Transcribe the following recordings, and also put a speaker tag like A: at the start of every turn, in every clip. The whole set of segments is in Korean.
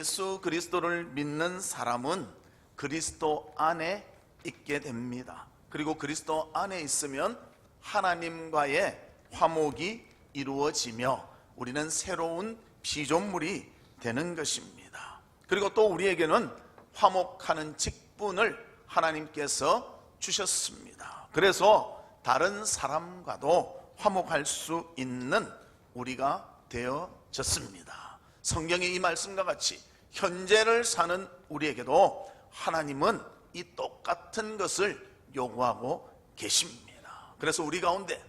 A: 예수 그리스도를 믿는 사람은 그리스도 안에 있게 됩니다. 그리고 그리스도 안에 있으면 하나님과의 화목이 이루어지며 우리는 새로운 피조물이 되는 것입니다. 그리고 또 우리에게는 화목하는 직분을 하나님께서 주셨습니다. 그래서 다른 사람과도 화목할 수 있는 우리가 되어졌습니다. 성경의 이 말씀과 같이 현재를 사는 우리에게도 하나님은 이 똑같은 것을 요구하고 계십니다. 그래서 우리 가운데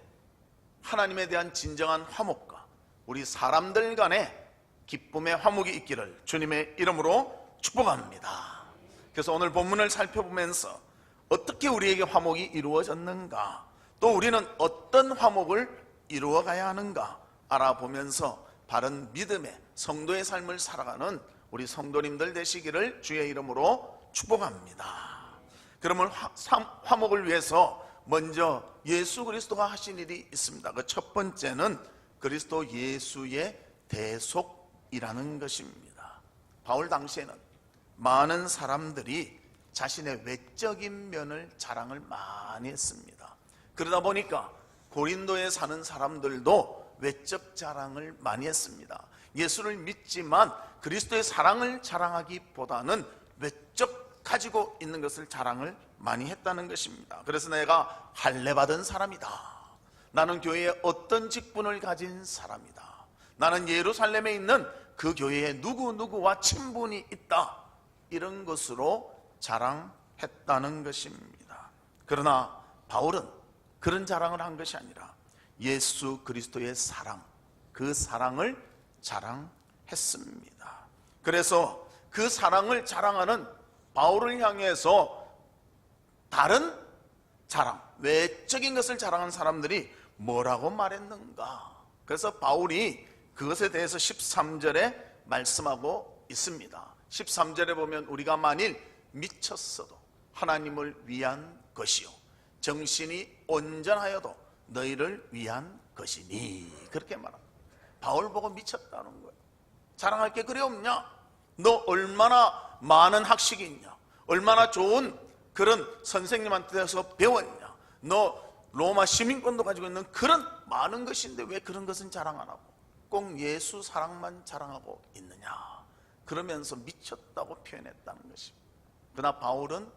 A: 하나님에 대한 진정한 화목과 우리 사람들 간의 기쁨의 화목이 있기를 주님의 이름으로 축복합니다. 그래서 오늘 본문을 살펴보면서 어떻게 우리에게 화목이 이루어졌는가, 또 우리는 어떤 화목을 이루어가야 하는가 알아보면서 바른 믿음의 성도의 삶을 살아가는 우리 성도님들 되시기를 주의 이름으로 축복합니다. 그러면 화목을 위해서 먼저 예수 그리스도가 하신 일이 있습니다. 그 첫 번째는 그리스도 예수의 대속이라는 것입니다. 바울 당시에는 많은 사람들이 자신의 외적인 면을 자랑을 많이 했습니다. 그러다 보니까 고린도에 사는 사람들도 외적 자랑을 많이 했습니다. 예수를 믿지만 그리스도의 사랑을 자랑하기보다는 외적 가지고 있는 것을 자랑을 많이 했다는 것입니다. 그래서 내가 할례받은 사람이다, 나는 교회에 어떤 직분을 가진 사람이다, 나는 예루살렘에 있는 그 교회에 누구누구와 친분이 있다, 이런 것으로 자랑했다는 것입니다. 그러나 바울은 그런 자랑을 한 것이 아니라 예수 그리스도의 사랑, 그 사랑을 자랑했습니다. 그래서 그 사랑을 자랑하는 바울을 향해서 다른 자랑, 외적인 것을 자랑한 사람들이 뭐라고 말했는가? 그래서 바울이 그것에 대해서 13절에 말씀하고 있습니다. 13절에 보면 우리가 만일 미쳤어도 하나님을 위한 것이요 정신이 온전하여도 너희를 위한 것이니, 그렇게 말합니다. 바울 보고 미쳤다는 거예요. 자랑할 게 그리 없냐? 너 얼마나 많은 학식이 있냐? 얼마나 좋은 그런 선생님한테서 배웠냐? 너 로마 시민권도 가지고 있는 그런 많은 것인데 왜 그런 것은 자랑 안 하고 꼭 예수 사랑만 자랑하고 있느냐? 그러면서 미쳤다고 표현했다는 것입니다. 그러나 바울은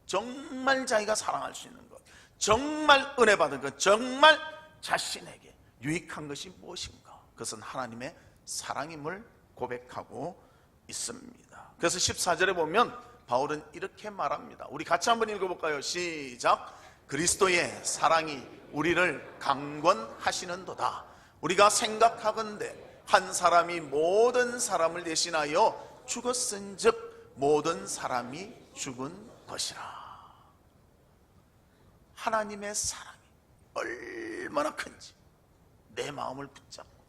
A: 정말 자기가 사랑할 수 있는 것, 정말 은혜 받은 것, 정말 자신에게 유익한 것이 무엇인가? 그것은 하나님의 사랑임을 고백하고 있습니다. 그래서 14절에 보면 바울은 이렇게 말합니다. 우리 같이 한번 읽어볼까요? 시작. 그리스도의 사랑이 우리를 강권하시는도다. 우리가 생각하건대 한 사람이 모든 사람을 대신하여 죽었은즉 모든 사람이 죽은 것이라. 하나님의 사랑이 얼마나 큰지 내 마음을 붙잡고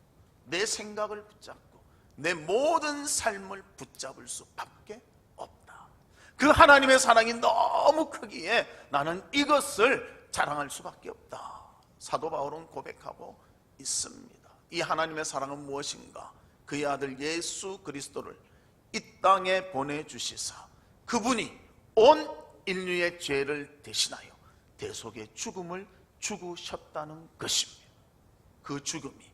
A: 내 생각을 붙잡고 내 모든 삶을 붙잡을 수밖에 없다. 그 하나님의 사랑이 너무 크기에 나는 이것을 자랑할 수밖에 없다. 사도 바울은 고백하고 있습니다. 이 하나님의 사랑은 무엇인가? 그의 아들 예수 그리스도를 이 땅에 보내주시사 그분이 온 인류의 죄를 대신하여 대속의 죽음을 죽으셨다는 것입니다. 그 죽음이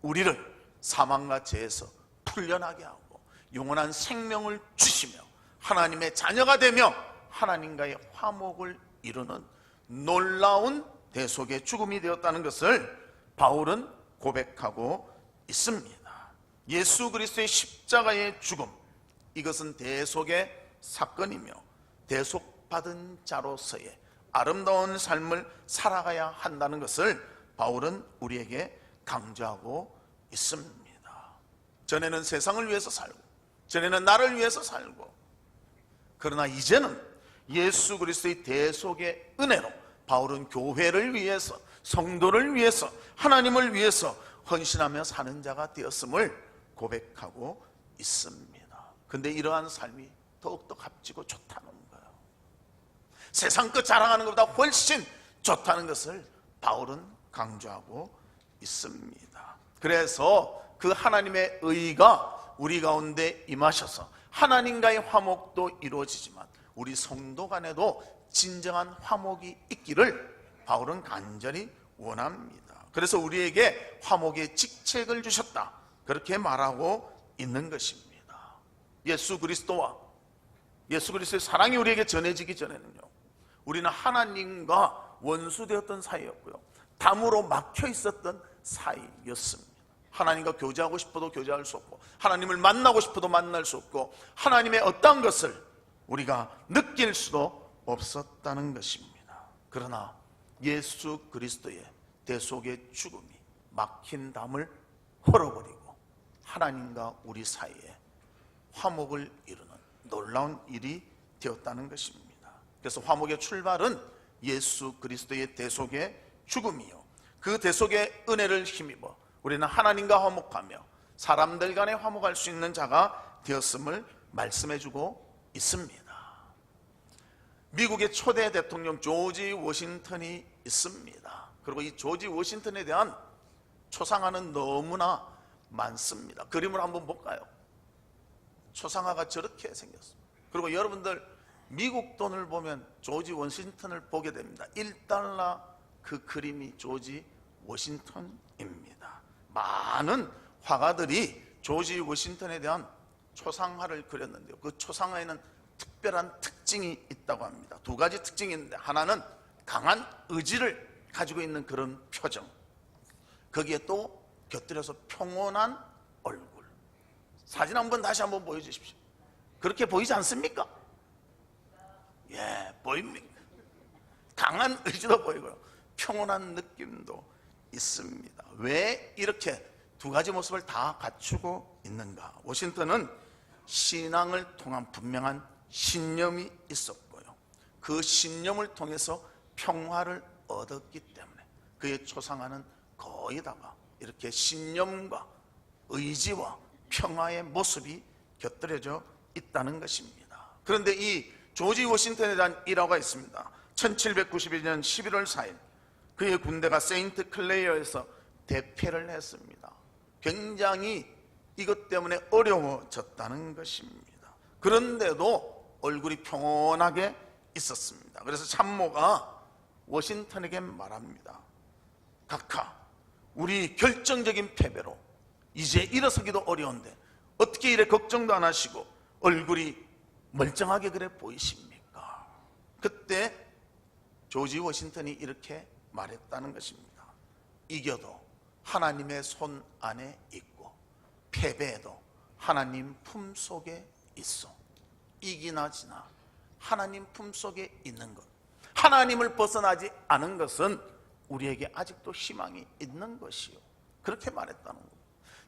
A: 우리를 사망과 죄에서 풀려나게 하고 영원한 생명을 주시며 하나님의 자녀가 되며 하나님과의 화목을 이루는 놀라운 대속의 죽음이 되었다는 것을 바울은 고백하고 있습니다. 예수 그리스도의 십자가의 죽음, 이것은 대속의 사건이며 대속받은 자로서의 아름다운 삶을 살아가야 한다는 것을 바울은 우리에게 강조하고 있습니다. 전에는 세상을 위해서 살고 전에는 나를 위해서 살고, 그러나 이제는 예수 그리스도의 대속의 은혜로 바울은 교회를 위해서, 성도를 위해서, 하나님을 위해서 헌신하며 사는 자가 되었음을 고백하고 있습니다. 그런데 이러한 삶이 더욱더 값지고 좋다는 거예요. 세상 것 자랑하는 것보다 훨씬 좋다는 것을 바울은 강조하고 있습니다. 그래서 그 하나님의 의가 우리 가운데 임하셔서 하나님과의 화목도 이루어지지만 우리 성도 간에도 진정한 화목이 있기를 바울은 간절히 원합니다. 그래서 우리에게 화목의 직책을 주셨다, 그렇게 말하고 있는 것입니다. 예수 그리스도와 예수 그리스도의 사랑이 우리에게 전해지기 전에는요, 우리는 하나님과 원수되었던 사이였고요, 담으로 막혀 있었던 사이였습니다. 하나님과 교제하고 싶어도 교제할 수 없고, 하나님을 만나고 싶어도 만날 수 없고, 하나님의 어떤 것을 우리가 느낄 수도 없었다는 것입니다. 그러나 예수 그리스도의 대속의 죽음이 막힌 담을 헐어버리고 하나님과 우리 사이에 화목을 이루는 놀라운 일이 되었다는 것입니다. 그래서 화목의 출발은 예수 그리스도의 대속의 죽음이요, 그 대속의 은혜를 힘입어 우리는 하나님과 화목하며 사람들 간에 화목할 수 있는 자가 되었음을 말씀해주고 있습니다. 미국의 초대 대통령 조지 워싱턴이 있습니다. 그리고 이 조지 워싱턴에 대한 초상화는 너무나 많습니다. 그림을 한번 볼까요? 초상화가 저렇게 생겼습니다. 그리고 여러분들 미국 돈을 보면 조지 워싱턴을 보게 됩니다. 1달러 그 그림이 조지 워싱턴입니다. 많은 화가들이 조지 워싱턴에 대한 초상화를 그렸는데요, 그 초상화에는 특별한 특징이 있다고 합니다. 두 가지 특징이 있는데, 하나는 강한 의지를 가지고 있는 그런 표정, 거기에 또 곁들여서 평온한 얼굴. 사진 한번 다시 한번 보여주십시오. 그렇게 보이지 않습니까? 예, 보입니다. 강한 의지도 보이고요, 평온한 느낌도 있습니다. 왜 이렇게 두 가지 모습을 다 갖추고 있는가? 워싱턴은 신앙을 통한 분명한 신념이 있었고요, 그 신념을 통해서 평화를 얻었기 때문에 그의 초상화는 거의 다가 이렇게 신념과 의지와 평화의 모습이 곁들여져 있다는 것입니다. 그런데 이 조지 워싱턴에 대한 일화가 있습니다. 1792년 11월 4일 그의 군대가 세인트 클레이어에서 대패를 했습니다. 굉장히 이것 때문에 어려워졌다는 것입니다. 그런데도 얼굴이 평온하게 있었습니다. 그래서 참모가 워싱턴에게 말합니다. 각하, 우리 결정적인 패배로 이제 일어서기도 어려운데 어떻게 이래 걱정도 안 하시고 얼굴이 멀쩡하게 그래 보이십니까? 그때 조지 워싱턴이 이렇게 말했다는 것입니다. 이겨도 하나님의 손 안에 있고 패배해도 하나님 품속에 있어. 이기나 지나 하나님 품속에 있는 것, 하나님을 벗어나지 않은 것은 우리에게 아직도 희망이 있는 것이요, 그렇게 말했다는 것.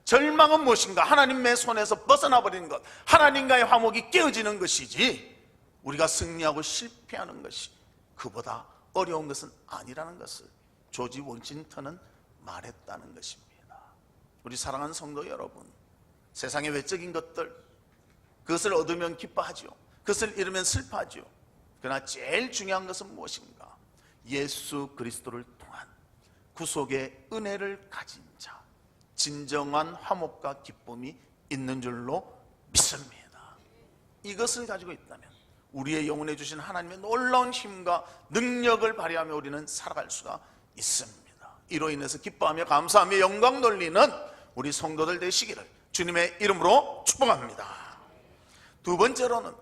A: 절망은 무엇인가? 하나님의 손에서 벗어나 버리는 것, 하나님과의 화목이 깨어지는 것이지 우리가 승리하고 실패하는 것이 그보다 어려운 것은 아니라는 것을 조지 워싱턴은 말했다는 것입니다. 우리 사랑하는 성도 여러분, 세상의 외적인 것들, 그것을 얻으면 기뻐하죠, 그것을 잃으면 슬퍼하죠. 그러나 제일 중요한 것은 무엇인가? 예수 그리스도를 통한 구속의 은혜를 가진 자, 진정한 화목과 기쁨이 있는 줄로 믿습니다. 이것을 가지고 있다면 우리의 영혼에 주신 하나님의 놀라운 힘과 능력을 발휘하며 우리는 살아갈 수가 있습니다. 이로 인해서 기뻐하며 감사하며 영광 돌리는 우리 성도들 되시기를 주님의 이름으로 축복합니다. 두 번째로는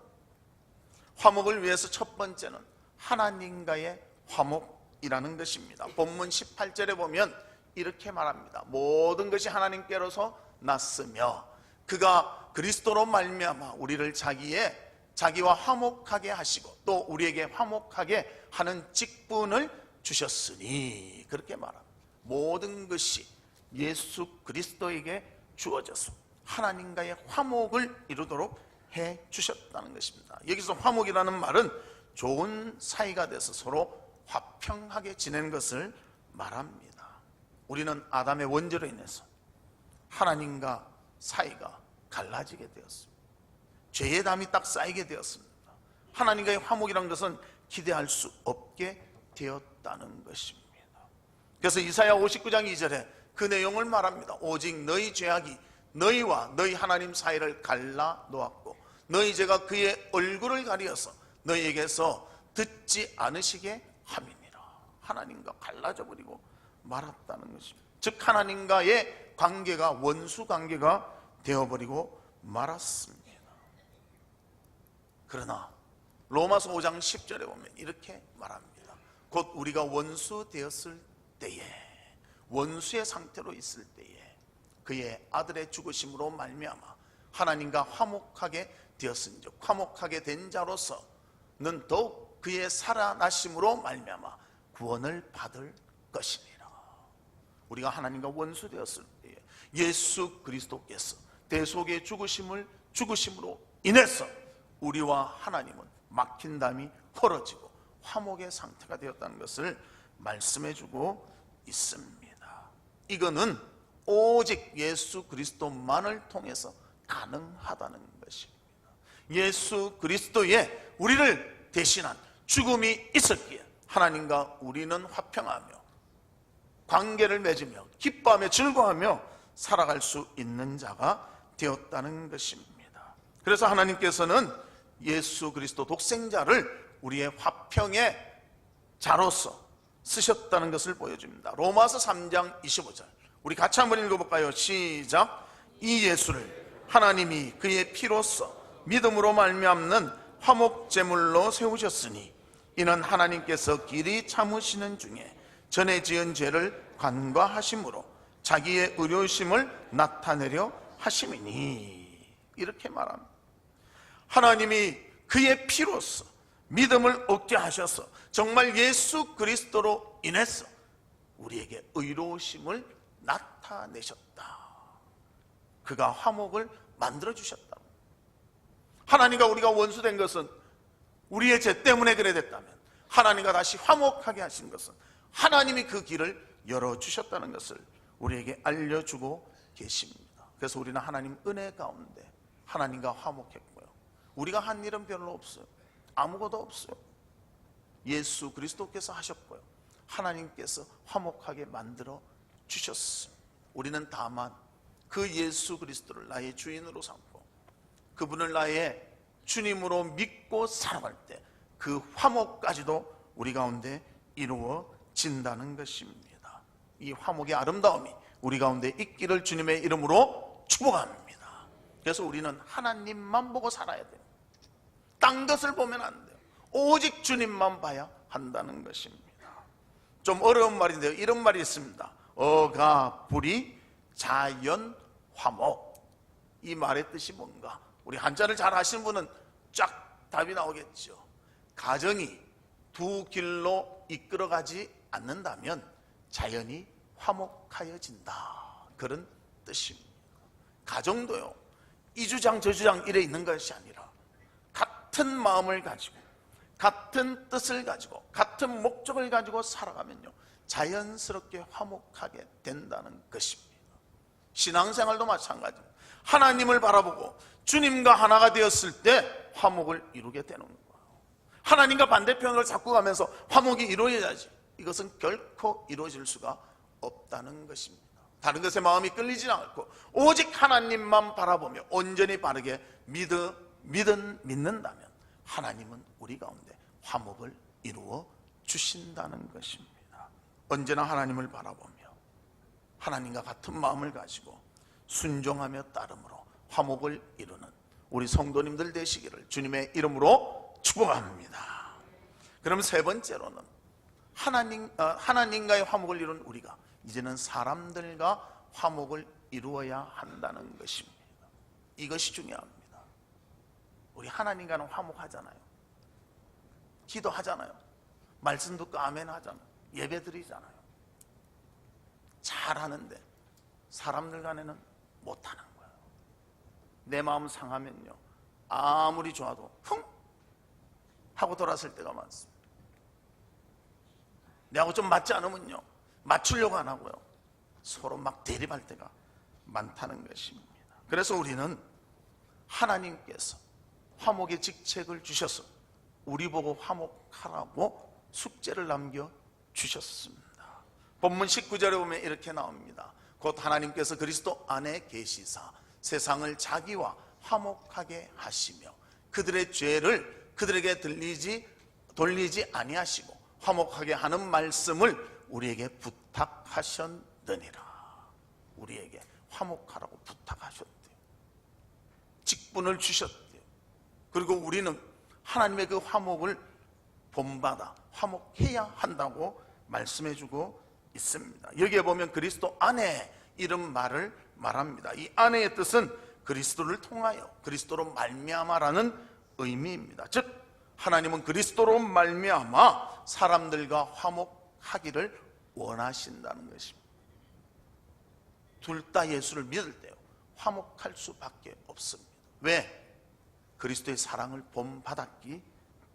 A: 화목을 위해서 첫 번째는 하나님과의 화목이라는 것입니다. 본문 18절에 보면 이렇게 말합니다. 모든 것이 하나님께로서 났으며 그가 그리스도로 말미암아 우리를 자기와 화목하게 하시고 또 우리에게 화목하게 하는 직분을 주셨으니, 그렇게 말합니다. 모든 것이 예수 그리스도에게 주어져서 하나님과의 화목을 이루도록 해 주셨다는 것입니다. 여기서 화목이라는 말은 좋은 사이가 돼서 서로 화평하게 지내는 것을 말합니다. 우리는 아담의 원죄로 인해서 하나님과 사이가 갈라지게 되었습니다. 죄의 담이 딱 쌓이게 되었습니다. 하나님과의 화목이라는 것은 기대할 수 없게 되었다는 것입니다. 그래서 이사야 59장 2절에 그 내용을 말합니다. 오직 너희 죄악이 너희와 너희 하나님 사이를 갈라 놓았고 너희 죄가 그의 얼굴을 가리어서 너희에게서 듣지 않으시게 함이니라. 하나님과 갈라져 버리고 말았다는 것입니다. 즉 하나님과의 관계가 원수 관계가 되어버리고 말았습니다. 그러나 로마서 5장 10절에 보면 이렇게 말합니다. 곧 우리가 원수 되었을 때에, 원수의 상태로 있을 때에 그의 아들의 죽으심으로 말미암아 하나님과 화목하게 되었은즉 화목하게 된 자로서는 더욱 그의 살아나심으로 말미암아 구원을 받을 것이니라. 우리가 하나님과 원수 되었을 때에 예수 그리스도께서 대속의 죽으심으로 인해서 우리와 하나님은 막힌 담이 헐어지고 화목의 상태가 되었다는 것을 말씀해주고 있습니다. 이거는 오직 예수 그리스도만을 통해서 가능하다는 것입니다. 예수 그리스도에 우리를 대신한 죽음이 있었기에 하나님과 우리는 화평하며 관계를 맺으며 기뻐하며 즐거워하며 살아갈 수 있는 자가 되었다는 것입니다. 그래서 하나님께서는 예수 그리스도 독생자를 우리의 화평의 자로서 쓰셨다는 것을 보여줍니다. 로마서 3장 25절 우리 같이 한번 읽어볼까요? 시작. 이 예수를 하나님이 그의 피로써 믿음으로 말미암는 화목제물로 세우셨으니 이는 하나님께서 길이 참으시는 중에 전에 지은 죄를 간과하심으로 자기의 의로우심을 나타내려 하심이니. 이렇게 말합니다. 하나님이 그의 피로써 믿음을 얻게 하셔서 정말 예수 그리스도로 인해서 우리에게 의로우심을 나타내셨다. 그가 화목을 만들어 주셨다. 하나님과 우리가 원수된 것은 우리의 죄 때문에 그래 됐다면 하나님과 다시 화목하게 하신 것은 하나님이 그 길을 열어주셨다는 것을 우리에게 알려주고 계십니다. 그래서 우리는 하나님 은혜 가운데 하나님과 화목했고요. 우리가 한 일은 별로 없어요. 아무것도 없어요. 예수 그리스도께서 하셨고요. 하나님께서 화목하게 만들어 주셨습니다. 우리는 다만 그 예수 그리스도를 나의 주인으로 삼고 그분을 나의 주님으로 믿고 살아갈 때 그 화목까지도 우리 가운데 이루어진다는 것입니다. 이 화목의 아름다움이 우리 가운데 있기를 주님의 이름으로 축복합니다. 그래서 우리는 하나님만 보고 살아야 돼요. 딴 것을 보면 안 돼요. 오직 주님만 봐야 한다는 것입니다. 좀 어려운 말인데요. 이런 말이 있습니다. 어가 불이 자연 화목. 이 말의 뜻이 뭔가? 우리 한자를 잘 아시는 분은 쫙 답이 나오겠죠. 가정이 두 길로 이끌어가지 않는다면 자연이 화목하여진다. 그런 뜻입니다. 가정도요. 이 주장 저 주장 이래 있는 것이 아니라 같은 마음을 가지고 같은 뜻을 가지고 같은 목적을 가지고 살아가면요 자연스럽게 화목하게 된다는 것입니다. 신앙생활도 마찬가지입니다. 하나님을 바라보고 주님과 하나가 되었을 때 화목을 이루게 되는 거예요. 하나님과 반대편으로 자꾸 가면서 화목이 이루어져야지. 이것은 결코 이루어질 수가 없다는 것입니다. 다른 것에 마음이 끌리지 않고 오직 하나님만 바라보며 온전히 바르게 믿는다면 하나님은 우리 가운데 화목을 이루어 주신다는 것입니다. 언제나 하나님을 바라보며 하나님과 같은 마음을 가지고 순종하며 따름으로 화목을 이루는 우리 성도님들 되시기를 주님의 이름으로 축복합니다. 그럼 세 번째로는 하나님과의 화목을 이룬 우리가 이제는 사람들과 화목을 이루어야 한다는 것입니다. 이것이 중요합니다. 우리 하나님과는 화목하잖아요. 기도하잖아요. 말씀 듣고 아멘 하잖아요. 예배 드리잖아요. 잘하는데 사람들 간에는 못하는 거예요. 내 마음 상하면요 아무리 좋아도 흥 하고 돌아설 때가 많습니다. 내하고 좀 맞지 않으면요 맞추려고 안 하고요 서로 막 대립할 때가 많다는 것입니다. 그래서 우리는 하나님께서 화목의 직책을 주셔서 우리 보고 화목하라고 숙제를 남겨주셨습니다. 본문 19절에 보면 이렇게 나옵니다. 곧 하나님께서 그리스도 안에 계시사 세상을 자기와 화목하게 하시며 그들의 죄를 그들에게 돌리지 아니하시고 화목하게 하는 말씀을 우리에게 부탁하셨느니라. 우리에게 화목하라고 부탁하셨대요. 직분을 주셨대요. 그리고 우리는 하나님의 그 화목을 본받아 화목해야 한다고 말씀해주고 있습니다. 여기에 보면 그리스도 안에 이런 말을 말합니다. 이 안에의 뜻은 그리스도를 통하여 그리스도로 말미암아라는 의미입니다. 즉 하나님은 그리스도로 말미암아 사람들과 화목하기를 원하신다는 것입니다. 둘 다 예수를 믿을 때요 화목할 수밖에 없습니다. 왜? 그리스도의 사랑을 본받았기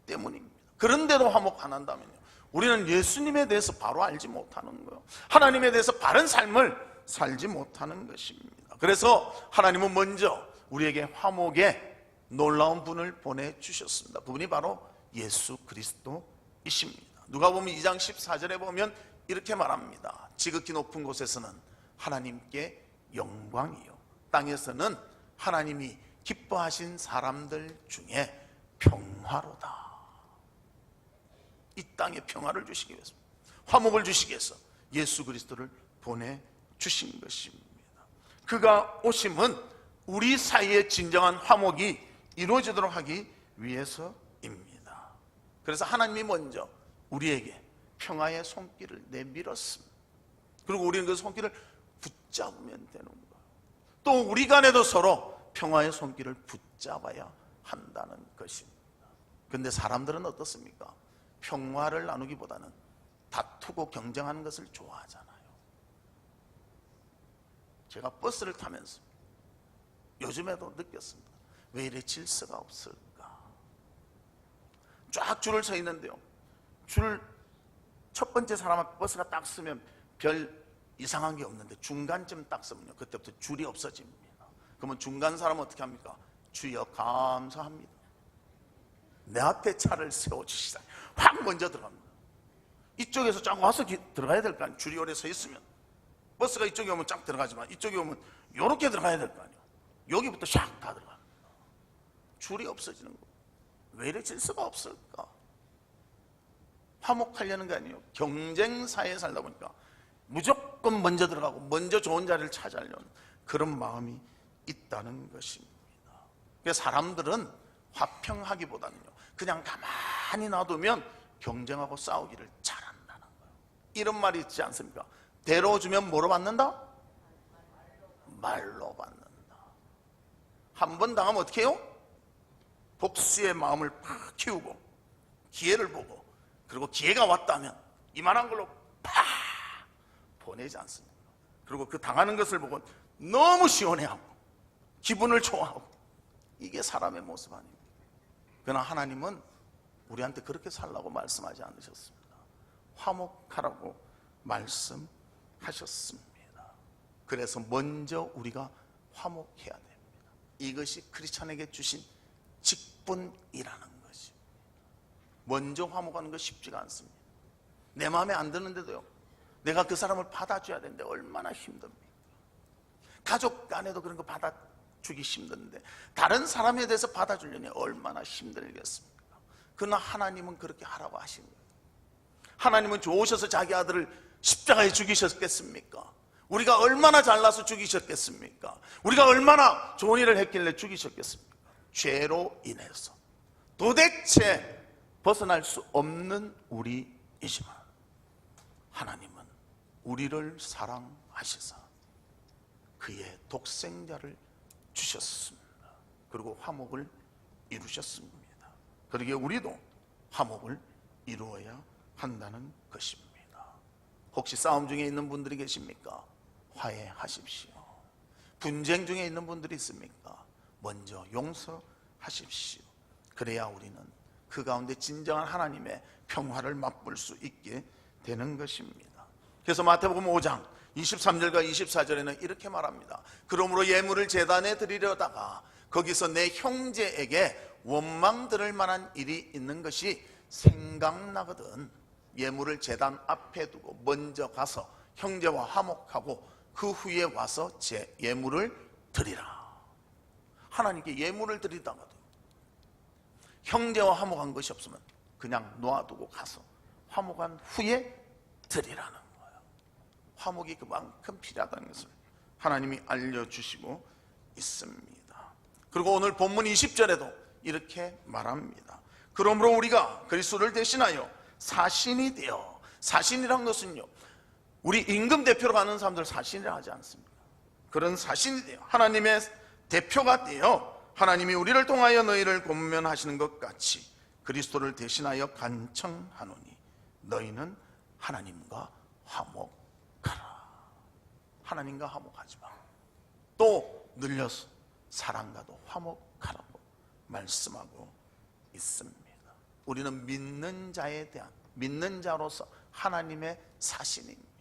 A: 때문입니다. 그런데도 화목 안 한다면요 우리는 예수님에 대해서 바로 알지 못하는 거예요. 하나님에 대해서 바른 삶을 살지 못하는 것입니다. 그래서 하나님은 먼저 우리에게 화목의 놀라운 분을 보내주셨습니다. 그분이 바로 예수 그리스도이십니다. 누가복음 2장 14절에 보면 이렇게 말합니다. 지극히 높은 곳에서는 하나님께 영광이요 땅에서는 하나님이 기뻐하신 사람들 중에 평화로다. 이 땅에 평화를 주시기 위해서 화목을 주시기 위해서 예수 그리스도를 보내주신 것입니다. 그가 오심은 우리 사이에 진정한 화목이 이루어지도록 하기 위해서입니다. 그래서 하나님이 먼저 우리에게 평화의 손길을 내밀었습니다. 그리고 우리는 그 손길을 붙잡으면 되는 거예요. 또 우리 간에도 서로 평화의 손길을 붙잡아야 한다는 것입니다. 그런데 사람들은 어떻습니까? 평화를 나누기보다는 다투고 경쟁하는 것을 좋아하잖아요. 제가 버스를 타면서 요즘에도 느꼈습니다. 왜 이래 질서가 없을까? 쫙 줄을 서 있는데요 첫 번째 사람 앞에 버스가 딱 서면 별 이상한 게 없는데 중간쯤 딱 서면요 그때부터 줄이 없어집니다. 그러면 중간 사람은 어떻게 합니까? 주여 감사합니다. 내 앞에 차를 세워주시다. 확 먼저 들어갑니다. 이쪽에서 쫙 와서 들어가야 될 거 아니에요. 줄이 오래 서 있으면 버스가 이쪽에 오면 쫙 들어가지만 이쪽에 오면 이렇게 들어가야 될 거 아니에요. 여기부터 샥 다 들어갑니다. 줄이 없어지는 거. 왜 이래 질서가 없을까? 화목하려는 게 아니에요. 경쟁사에 살다 보니까 무조건 먼저 들어가고 먼저 좋은 자리를 차지하려는 그런 마음이 있다는 것입니다. 그래서 사람들은 화평하기보다는요 그냥 가만히 놔두면 경쟁하고 싸우기를 잘한다는 거예요. 이런 말이 있지 않습니까? 대로 주면 뭐로 받는다? 말로 받는다. 한 번 당하면 어떻게 해요? 복수의 마음을 팍 키우고 기회를 보고 그리고 기회가 왔다면 이만한 걸로 팍 보내지 않습니다. 그리고 그 당하는 것을 보고 너무 시원해하고 기분을 좋아하고 이게 사람의 모습 아닙니까? 그러나 하나님은 우리한테 그렇게 살라고 말씀하지 않으셨습니다. 화목하라고 말씀하셨습니다. 그래서 먼저 우리가 화목해야 됩니다. 이것이 크리스찬에게 주신 직분이라는 것이. 먼저 화목하는 거 쉽지가 않습니다. 내 마음에 안 드는데도요 내가 그 사람을 받아줘야 되는데 얼마나 힘듭니까? 가족 간에도 그런 거 받아주기 힘든데 다른 사람에 대해서 받아주려니 얼마나 힘들겠습니까? 그러나 하나님은 그렇게 하라고 하신 거예요. 하나님은 좋으셔서 자기 아들을 십자가에 죽이셨겠습니까? 우리가 얼마나 잘나서 죽이셨겠습니까? 우리가 얼마나 좋은 일을 했길래 죽이셨겠습니까? 죄로 인해서 도대체 벗어날 수 없는 우리이지만 하나님은 우리를 사랑하시사 그의 독생자를 주셨습니다. 그리고 화목을 이루셨습니다. 그러기에 우리도 화목을 이루어야 한다는 것입니다. 혹시 싸움 중에 있는 분들이 계십니까? 화해하십시오. 분쟁 중에 있는 분들이 있습니까? 먼저 용서하십시오. 그래야 우리는 그 가운데 진정한 하나님의 평화를 맛볼 수 있게 되는 것입니다. 그래서 마태복음 5장 23절과 24절에는 이렇게 말합니다. 그러므로 예물을 제단에 드리려다가 거기서 내 형제에게 원망 들을 만한 일이 있는 것이 생각나거든 예물을 제단 앞에 두고 먼저 가서 형제와 화목하고 그 후에 와서 제 예물을 드리라. 하나님께 예물을 드리다가도 형제와 화목한 것이 없으면 그냥 놓아두고 가서 화목한 후에 드리라는 거예요. 화목이 그만큼 필요하다는 것을 하나님이 알려주시고 있습니다. 그리고 오늘 본문 20절에도 이렇게 말합니다. 그러므로 우리가 그리스도를 대신하여 사신이 되어, 사신이란 것은요, 우리 임금 대표로 가는 사람들 사신이라 하지 않습니다. 그런 사신이 되어 하나님의 대표가 되어 하나님이 우리를 통하여 너희를 권면하시는 것 같이 그리스도를 대신하여 간청하노니 너희는 하나님과 화목하라. 하나님과 화목하지 마. 또 늘려서 사랑과도 화목하라고 말씀하고 있습니다. 우리는 믿는 자에 대한, 믿는 자로서 하나님의 사신입니다.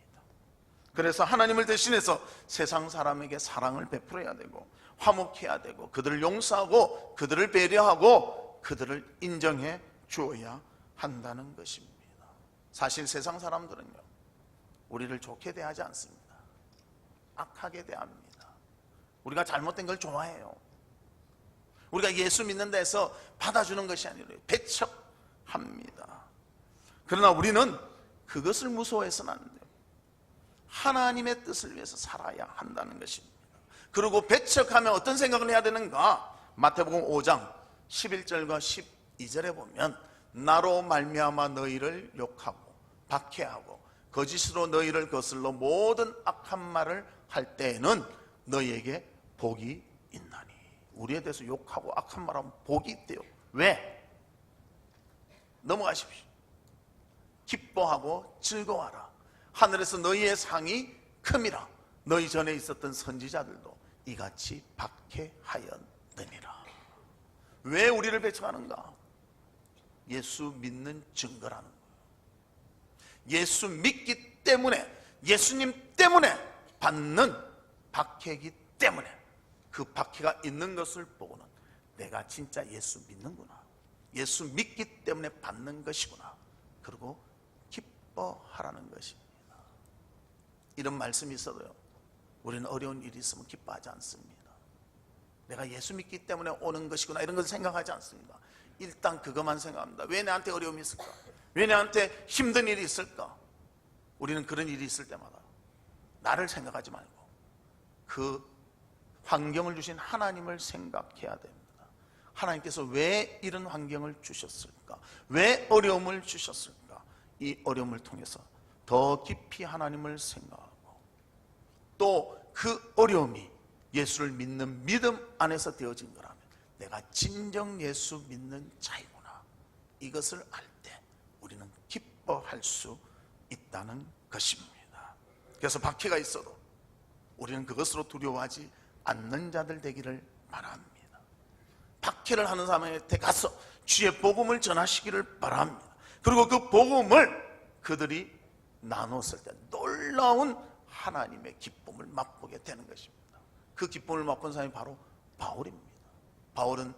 A: 그래서 하나님을 대신해서 세상 사람에게 사랑을 베풀어야 되고 화목해야 되고 그들을 용서하고 그들을 배려하고 그들을 인정해 주어야 한다는 것입니다. 사실 세상 사람들은요, 우리를 좋게 대하지 않습니다. 악하게 대합니다. 우리가 잘못된 걸 좋아해요. 우리가 예수 믿는 데서 받아주는 것이 아니라 배척합니다. 그러나 우리는 그것을 무서워해서는 안 돼요. 하나님의 뜻을 위해서 살아야 한다는 것입니다. 그리고 배척하면 어떤 생각을 해야 되는가? 마태복음 5장 11절과 12절에 보면 나로 말미암아 너희를 욕하고 박해하고 거짓으로 너희를 거슬러 모든 악한 말을 할 때에는 너희에게 복이 있나니. 우리에 대해서 욕하고 악한 말하면 복이 있대요. 왜? 넘어가십시오. 기뻐하고 즐거워하라. 하늘에서 너희의 상이 큼이라. 너희 전에 있었던 선지자들도 이같이 박해하였느니라. 왜 우리를 배척하는가? 예수 믿는 증거라는 거예요. 예수 믿기 때문에, 예수님 때문에 받는 박해이기 때문에 그 박해가 있는 것을 보고는 내가 진짜 예수 믿는구나, 예수 믿기 때문에 받는 것이구나, 그리고 기뻐하라는 것입니다. 이런 말씀이 있어도요, 우리는 어려운 일이 있으면 기뻐하지 않습니다. 내가 예수 믿기 때문에 오는 것이구나 이런 것을 생각하지 않습니다. 일단 그것만 생각합니다. 왜 나한테 어려움이 있을까? 왜 나한테 힘든 일이 있을까? 우리는 그런 일이 있을 때마다 나를 생각하지 말고 그 환경을 주신 하나님을 생각해야 됩니다. 하나님께서 왜 이런 환경을 주셨을까? 왜 어려움을 주셨을까? 이 어려움을 통해서 더 깊이 하나님을 생각하고 또 그 어려움이 예수를 믿는 믿음 안에서 되어진 거라면 내가 진정 예수 믿는 자이구나, 이것을 알 때 우리는 기뻐할 수 있다는 것입니다. 그래서 박해가 있어도 우리는 그것으로 두려워하지 않는 자들 되기를 바랍니다. 박해를 하는 사람한테 가서 주의 복음을 전하시기를 바랍니다. 그리고 그 복음을 그들이 나눴을 때 놀라운 하나님의 기쁨을 맛보게 되는 것입니다. 그 기쁨을 맛본 사람이 바로 바울입니다. 바울은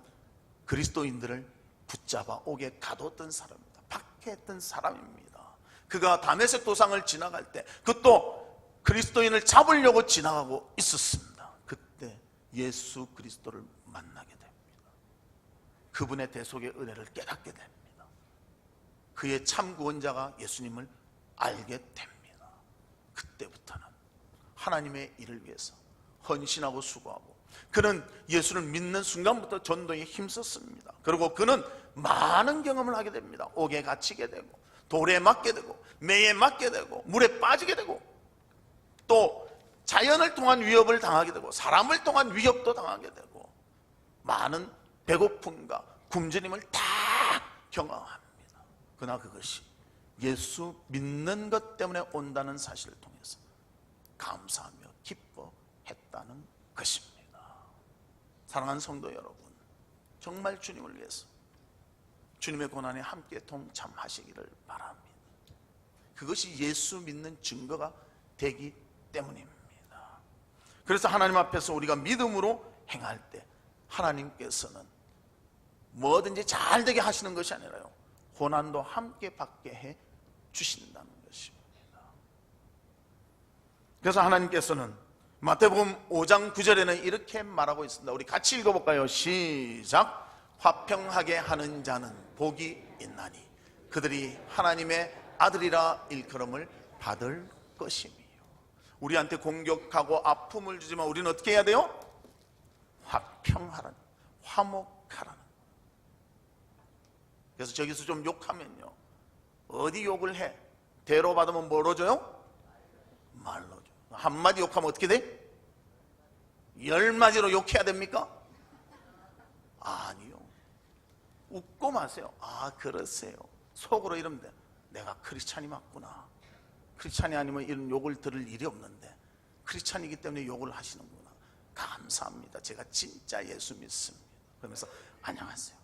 A: 그리스도인들을 붙잡아 옥에 가뒀던 사람입니다. 박해했던 사람입니다. 그가 다메섹 도상을 지나갈 때 그것도 그리스도인을 잡으려고 지나가고 있었습니다. 그때 예수 그리스도를 만나게 됩니다. 그분의 대속의 은혜를 깨닫게 됩니다. 그의 참 구원자가 예수님을 알게 됩니다. 그때부터는 하나님의 일을 위해서 헌신하고 수고하고, 그는 예수를 믿는 순간부터 전도에 힘썼습니다. 그리고 그는 많은 경험을 하게 됩니다. 옥에 갇히게 되고 돌에 맞게 되고 매에 맞게 되고 물에 빠지게 되고 또 자연을 통한 위협을 당하게 되고 사람을 통한 위협도 당하게 되고 많은 배고픔과 굶주림을 다 경험합니다. 그러나 그것이 예수 믿는 것 때문에 온다는 사실을 통해서 감사하며 기뻐했다는 것입니다. 사랑하는 성도 여러분, 정말 주님을 위해서 주님의 고난에 함께 동참하시기를 바랍니다. 그것이 예수 믿는 증거가 되기 때문입니다. 그래서 하나님 앞에서 우리가 믿음으로 행할 때 하나님께서는 뭐든지 잘 되게 하시는 것이 아니라요, 고난도 함께 받게 해 주신다는 것입니다. 그래서 하나님께서는 마태복음 5장 9절에는 이렇게 말하고 있습니다. 우리 같이 읽어볼까요? 시작. 화평하게 하는 자는 복이 있나니 그들이 하나님의 아들이라 일컬음을 받을 것이며. 우리한테 공격하고 아픔을 주지만 우리는 어떻게 해야 돼요? 화평하라는, 화목하라는. 그래서 저기서 좀 욕하면요, 어디 욕을 해? 대로 받으면 뭐로 줘요? 말로 줘. 한마디 욕하면 어떻게 돼? 10마디로 욕해야 됩니까? 아니요. 웃고 마세요. 아, 그러세요. 속으로 이러면 돼. 내가 크리스찬이 맞구나. 크리스찬이 아니면 이런 욕을 들을 일이 없는데 크리스찬이기 때문에 욕을 하시는구나. 감사합니다. 제가 진짜 예수 믿습니다. 그러면서 안녕하세요.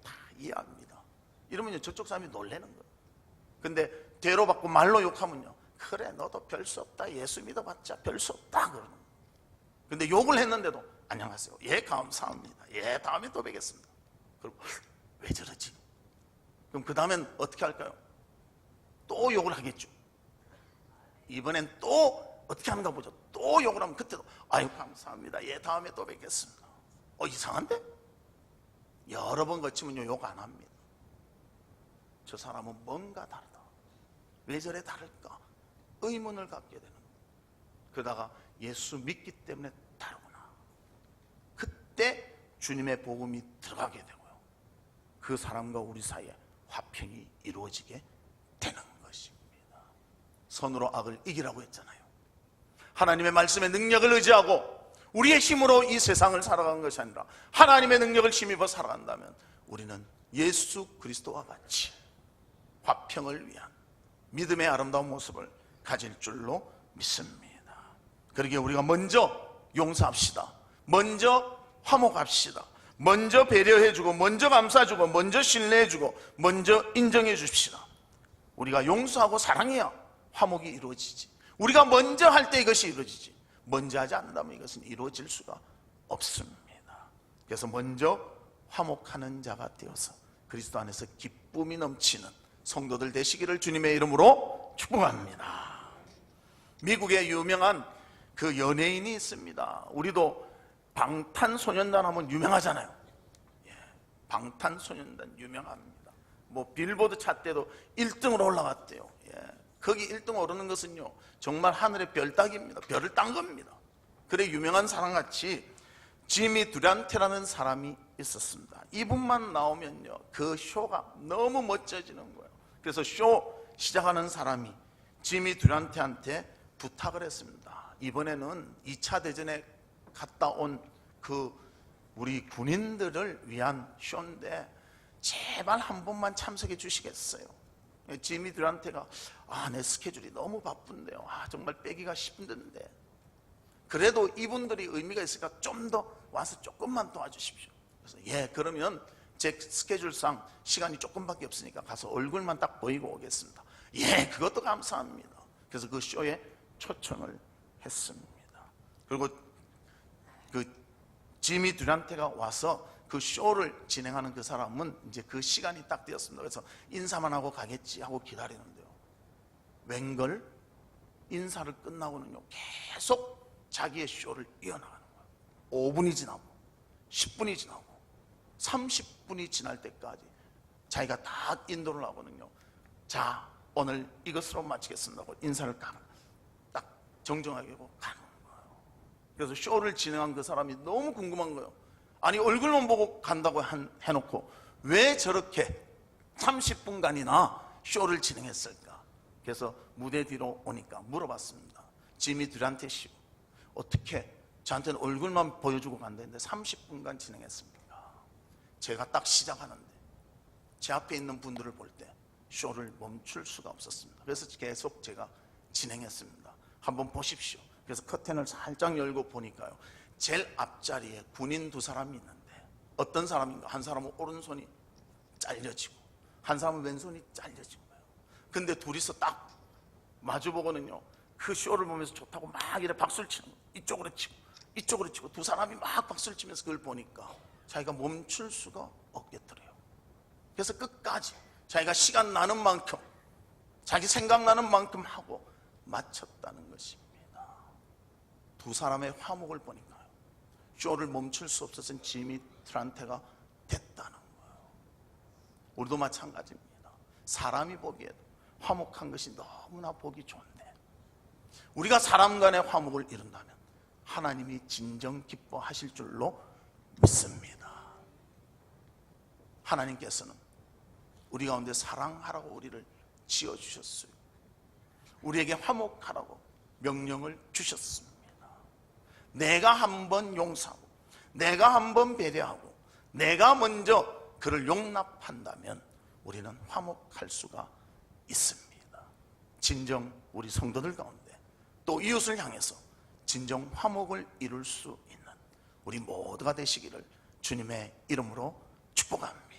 A: 다 이해합니다. 이러면요, 저쪽 사람이 놀라는 거예요. 근데 대로 받고 말로 욕하면요, 그래 너도 별 수 없다. 예수 믿어봤자 별 수 없다. 그러는 거예요. 근데 욕을 했는데도 안녕하세요. 예, 감사합니다. 예, 다음에 또 뵙겠습니다. 그럼 왜 저러지? 그럼 그 다음엔 어떻게 할까요? 또 욕을 하겠죠. 이번엔 또 어떻게 하는가 보죠. 또 욕을 하면 그때도 아유 감사합니다. 예, 다음에 또 뵙겠습니다. 이상한데? 여러 번 거치면요, 욕 안 합니다. 저 사람은 뭔가 다르다. 왜 저래 다를까? 의문을 갖게 되는 거예요. 그러다가 예수 믿기 때문에 다르구나. 그때 주님의 복음이 들어가게 되고요, 그 사람과 우리 사이에 화평이 이루어지게 되는 것입니다. 선으로 악을 이기라고 했잖아요. 하나님의 말씀의 능력을 의지하고 우리의 힘으로 이 세상을 살아가는 것이 아니라 하나님의 능력을 힘입어 살아간다면 우리는 예수 그리스도와 같이 화평을 위한 믿음의 아름다운 모습을 가질 줄로 믿습니다. 그러기에 우리가 먼저 용서합시다. 먼저 화목합시다. 먼저 배려해주고, 먼저 감싸주고, 먼저 신뢰해주고, 먼저 인정해 줍시다. 우리가 용서하고 사랑해야 화목이 이루어지지. 우리가 먼저 할 때 이것이 이루어지지, 먼저 하지 않는다면 이것은 이루어질 수가 없습니다. 그래서 먼저 화목하는 자가 되어서 그리스도 안에서 기쁨이 넘치는 성도들 되시기를 주님의 이름으로 축복합니다. 미국에 유명한 그 연예인이 있습니다. 우리도 방탄소년단 하면 유명하잖아요. 방탄소년단 유명합니다. 뭐 빌보드 차트에도 1등으로 올라갔대요. 거기 1등 오르는 것은요, 정말 하늘의 별 따기입니다. 별을 딴 겁니다. 그래 유명한 사람같이 지미 듀란테라는 사람이 있었습니다. 이분만 나오면요, 그 쇼가 너무 멋져지는 거예요. 그래서 쇼 시작하는 사람이 지미 듀란테한테 부탁을 했습니다. 이번에는 2차 대전에 갔다 온 그 우리 군인들을 위한 쇼인데 제발 한 번만 참석해 주시겠어요? 지미 듀란테가 내 스케줄이 너무 바쁜데요. 정말 빼기가 힘든데 그래도 이분들이 의미가 있으니까 좀 더 와서 조금만 도와주십시오. 그래서 그러면 제 스케줄상 시간이 조금밖에 없으니까 가서 얼굴만 딱 보이고 오겠습니다. 그것도 감사합니다. 그래서 그 쇼에 초청을 했습니다. 그리고 그 지미 듀란테가 와서 그 쇼를 진행하는 그 사람은 이제 그 시간이 딱 되었습니다. 그래서 인사만 하고 가겠지 하고 기다리는데요, 웬걸 인사를 끝나고는요, 계속 자기의 쇼를 이어나가는 거예요. 5분이 지나고 10분이 지나고 30분이 지날 때까지 자기가 다 인도를 하고는요, 자 오늘 이것으로 마치겠습니다 하고 인사를 딱 정정하게 하고 가는 거예요. 그래서 쇼를 진행한 그 사람이 너무 궁금한 거예요. 아니 얼굴만 보고 간다고 해놓고 왜 저렇게 30분간이나 쇼를 진행했을까? 그래서 무대 뒤로 오니까 물어봤습니다. 지미 듀란테 씨, 어떻게 저한테는 얼굴만 보여주고 간다는데 30분간 진행했습니까? 제가 딱 시작하는데 제 앞에 있는 분들을 볼 때 쇼를 멈출 수가 없었습니다. 그래서 계속 제가 진행했습니다. 한번 보십시오. 그래서 커튼을 살짝 열고 보니까요, 제일 앞자리에 군인 2사람이 있는데 어떤 사람인가? 한 사람은 오른손이 잘려지고 한 사람은 왼손이 잘려진 거예요. 근데 둘이서 딱 마주보고는요, 그 쇼를 보면서 좋다고 막 이래 박수를 치는 거예요. 이쪽으로 치고 이쪽으로 치고 2사람이 막 박수를 치면서 그걸 보니까 자기가 멈출 수가 없겠더래요. 그래서 끝까지 자기가 시간 나는 만큼, 자기 생각나는 만큼 하고 마쳤다는 것입니다. 두 사람의 화목을 보니까요, 쇼를 멈출 수 없었던 지미 트란테가 됐다는 거예요. 우리도 마찬가지입니다. 사람이 보기에도 화목한 것이 너무나 보기 좋은데, 우리가 사람 간의 화목을 이룬다면 하나님이 진정 기뻐하실 줄로 믿습니다. 하나님께서는 우리 가운데 사랑하라고 우리를 지어주셨어요. 우리에게 화목하라고 명령을 주셨습니다. 내가 한번 용서하고, 내가 한번 배려하고, 내가 먼저 그를 용납한다면 우리는 화목할 수가 있습니다. 진정 우리 성도들 가운데, 또 이웃을 향해서 진정 화목을 이룰 수 있는 우리 모두가 되시기를 주님의 이름으로 축복합니다.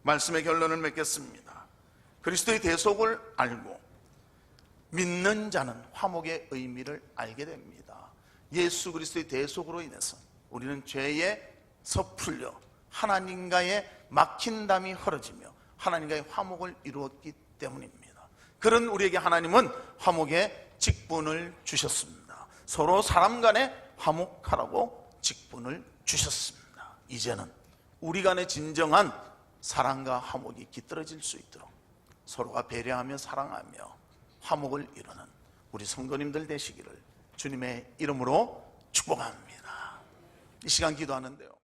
A: 말씀의 결론을 맺겠습니다. 그리스도의 대속을 알고 믿는 자는 화목의 의미를 알게 됩니다. 예수 그리스도의 대속으로 인해서 우리는 죄에서 풀려 하나님과의 막힌 담이 헐어지며 하나님과의 화목을 이루었기 때문입니다. 그런 우리에게 하나님은 화목의 직분을 주셨습니다. 서로 사람 간에 화목하라고 직분을 주셨습니다. 이제는 우리 간의 진정한 사랑과 화목이 깃들어질 수 있도록 서로가 배려하며 사랑하며 화목을 이루는 우리 성도님들 되시기를 주님의 이름으로 축복합니다. 이 시간 기도하는데요,